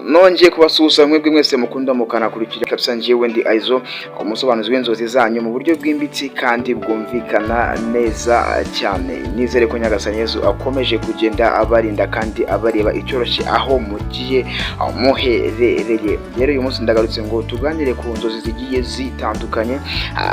nongeye kubasuhuza mwebwe mwese mukunda mukanakurikira kabisa njyewe ndi Aizo umusobanuzi w'inzozi zanyu mu buryo bwimbitse kandi bwumvikana neza cyane. Nizere ko Nyagasani Yesu akomeje kugenda abarinda kandi abareba icyoroshye aho mugiye muherereye. Rero uyu munsi ndagarutse ngo tuganire ku nzozi zigiye zitandukanye,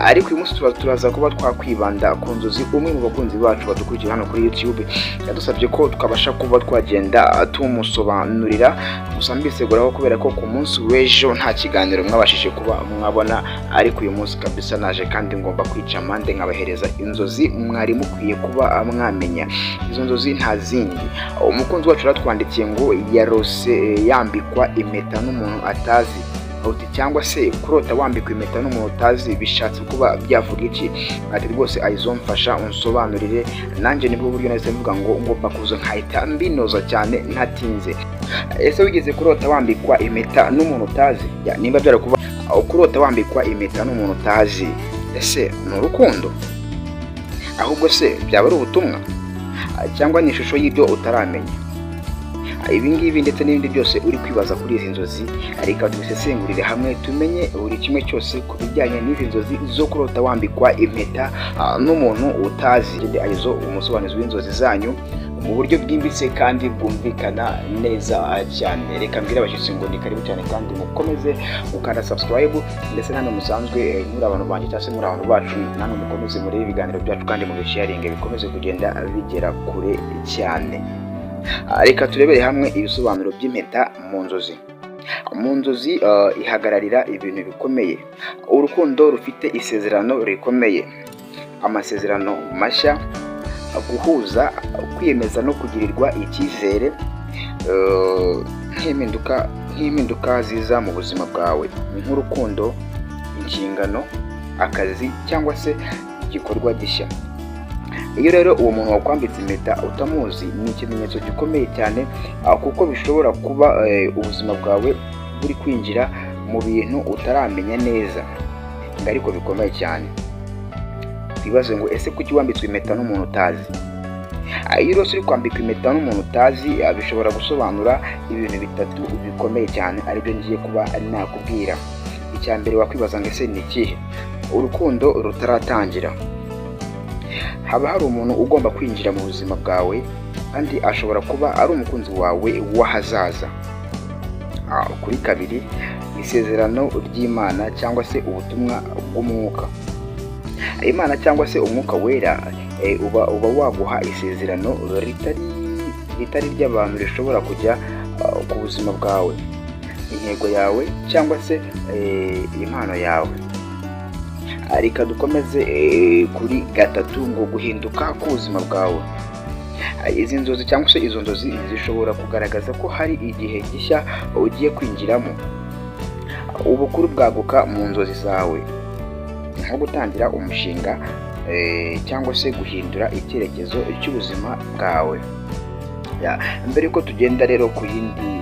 ariko uyu munsi turaza kuba twakwibanda ku nzozi umwe mu bakunzi bacu badukurikira hano kuri YouTube yadusabye ko tukabasha kuba twagenda tumusobanurira. Gusa mbiseguraho kubera ko ku munsi w'ejo nta kiganiro mwabashije kuba mwabona, ariko uyu munsi kabisa naje kandi ngomba kwica amande nkabahereza inzozi mwari mukwiye kuba mwamenya. Izo nzozi nta zindi, umukunzi wacu ratwandikiye ngo yarose yambikwa impeta n'umuntu atazi, cyangwa se kurota wambikwa impeta n'umuntu utazi bishatse kuba byavuga iki? Ati rwose Aizo mfasha unsobanurire, nanjye nibwo buryo nahise mvuga ngo ngomba kuza nkahita mbinoza cyane ntatinze. Ese wigeze kurota wambikwa impeta n'umuntu utazi? Nimba byarakuba kurota wambikwa impeta n'umuntu utazi, ese ni urukundo? Ahubwo se byaba ari ubutumwa cyangwa ni ishusho y'ibyo utaramenya? Ibi ngibi ndetse n'ibindi byose uri kwibaza kuri izi nzozi, ariko tubisesengurire hamwe tumenye buri kimwe cyose ku bijyanye n'izi nzozi zo kurota wambikwa impeta n'umuntu utazi. Aizo umusobanuzi w'inzozi zanyu mu buryo bwimbitse kandi bwumvikana neza cyane. Reka mbwira abashyitsi ngo ni karibu cyane kandi mukomeze mukanda subscribe, ndetse namwe musanzwe muri abantu banjye cyangwa se muri abantu bacu, namwe mukomeze muri ibiganiro byacu kandi mu sharing bikomeze kugenda bigera kure cyane. Reka turebere hamwe ibisobanuro by'impeta mu nzozi. Mu nzozi ihagararira ibintu bikomeye, urukundo rufite isezerano rikomeye, amasezerano mashya, guhuza, kwiyemeza no kugirirwa icyizere, nk'impinduka ziza mu buzima bwawe nk'urukundo, inshingano, akazi cyangwa se igikorwa gishya. Iyo rero uwo muntu wakwambitse impeta utamuzi, ni ikimenyetso gikomeye cyane, kuko bishobora kuba ubuzima bwawe buri kwinjira mu bintu utaramenya neza, ariko bikomeye cyane. Twibaze ngo ese kuki wambitswe impeta n'umuntu utazi? Iyo rero uri kwambikwa impeta n'umuntu utazi, bishobora gusobanura ibintu bitatu bikomeye cyane, aribyo ngiye kuba nakubwira. Icya mbere wakwibaza ngo ese ni ikihe? Urukundo rutaratangira. Haba hari umuntu ugomba kwinjira mu buzima bwawe, kandi ashobora kuba ari umukunzi wawe w'ahazaza. Kuri kabiri, isezerano ry'Imana cyangwa se ubutumwa bw'umwuka. Imana cyangwa se umwuka wera uba waguha isezerano ritari ry'abantu rishobora kujya ku buzima bwawe, intego yawe cyangwa se impano yawe. Reka dukomeze kuri gatatu ngo guhinduka k'ubuzima bwawe. Izi nzozi cyangwa se izo nzozi zishobora kugaragaza ko hari igihe gishya ugiye kwinjiramo. Ubukuru bwaguka mu nzozi zawe, nko gutangira umushinga cyangwa se guhindura icyerekezo cy'ubuzima bwawe. Mbere yuko tugenda rero ku yindi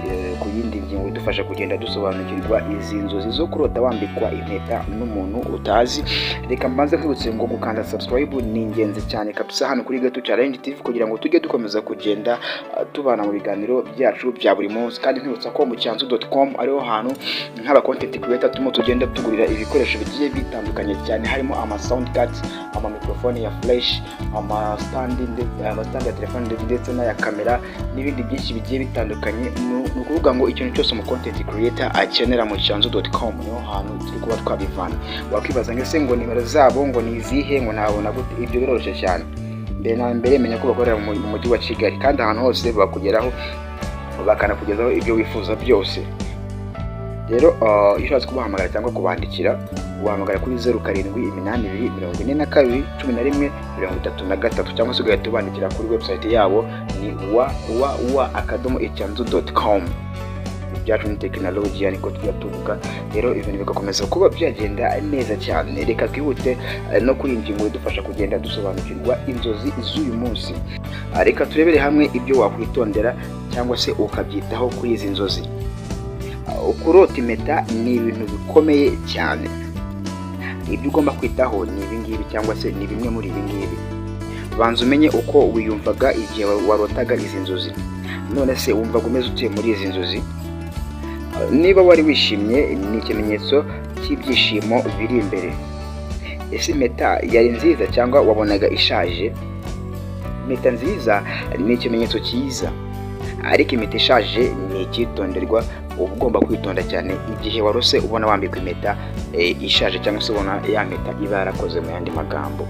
ngingo idufasha kugenda dusobanukirwa izi nzozi zo kurota wambikwa impeta n'umuntu utazi, reka mbanze nkwibutse ngo gukanda subscribe ni ingenzi cyane kabisa hano kuri Gato Challenge TV, kugira ngo tujye dukomeza kugenda tubana mu biganiro byacu bya buri munsi. Kandi nkwibutsa ko mu cyanzu.com ariho hantu nk'aba content creator turimo tugenda tugurira ibikoresho bigiye bitandukanye cyane, harimo ama sound cards, ama microphone ya flash, ama stand ya telefone ndetse n'aya kamera n'ibindi byinshi bigiye bitandukanye. Ni ukuvuga ngo ikintu cyose mu content creator akenera mu cyanzu.com niho hantu turi kuba twabivana. Wakwibaza ngo ese ngo nimero zabo ngo ni izihe, ngo nabona gute? Ibyo biroroshye cyane. Mbere menya ko bakorera mu mujyi wa Kigali, kandi ahantu hose bakugeraho bakanakugezaho ibyo wifuza byose. Rero iyo ushatse kubahamagara cyangwa kubandikira, uhamagara kuri 0782421133, cyangwa se ugahita ubandikira kuri website yabo ni www.icyanzu.com. Ibyacu ni tekinoloji niko tujya tuvuga. Rero ibintu bigakomeza kuba byagenda neza cyane. Reka twihute no kuri ingingo idufasha kugenda dusobanukirwa inzozi z'uyu munsi. Reka turebere hamwe ibyo wakwitondera cyangwa se ukabyitaho kuri izi nzozi. Kurota impeta ni ibintu bikomeye cyane. Ibyo ugomba kwitaho ni ibi ngibi, cyangwa se ni bimwe muri ibi ngibi. Banza umenye uko wiyumvaga igihe warotaga izi nzozi. None se wumvaga umeze ute muri izi nzozi? Niba wari wishimye, ni ikimenyetso cy'ibyishimo biri imbere. Ese impeta yari nziza cyangwa wabonaga ishaje? Impeta nziza ni ikimenyetso cyiza, ariko impeta ishaje ni icyitonderwa. Uba ugomba kwitonda cyane igihe warose ubona wambikwa impeta ishaje, cyangwa se ubona ya mpeta iba yarakoze, mu yandi magambo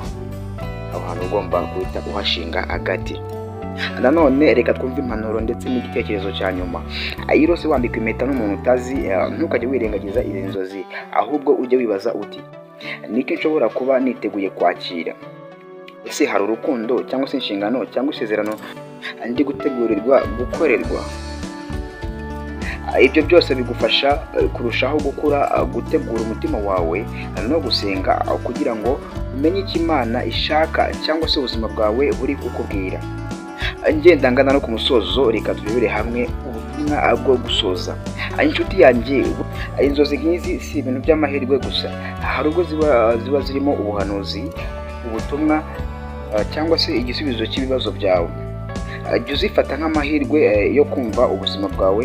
aho hantu ugomba guhita uhashinga agati. Nanone reka twumve impanuro ndetse n'igitekerezo cya nyuma. Iyo urose wambikwa impeta n'umuntu utazi, ntukajye wirengagiza izi nzozi, ahubwo ujye wibaza uti niki nshobora kuba niteguye kwakira? Ese hari urukundo cyangwa se inshingano cyangwa isezerano ndi gutegurirwa gukorerwa? Ibyo byose bigufasha kurushaho gukura, gutegura umutima wawe no gusenga kugira ngo umenye icyo Imana ishaka cyangwa se ubuzima bwawe buri kukubwira. Ngenda ngana no ku musozo, reka turebere hamwe ubutumwa bwo gusoza. Inshuti yanjye, inzozi nk'izi si ibintu by'amahirwe gusa, hari ubwo ziba zirimo ubuhanuzi, ubutumwa cyangwa se igisubizo cy'ibibazo byawe. Jya uzifata nk'amahirwe yo kumva ubuzima bwawe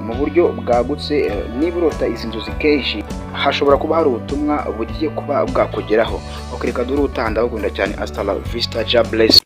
mu buryo bwagutse. Niba urota izi nzozi kenshi, hashobora kuba hari ubutumwa bugiye kuba bwakugeraho. Reka dore utanda, bagunda cyane. Hasta la vista, God bless.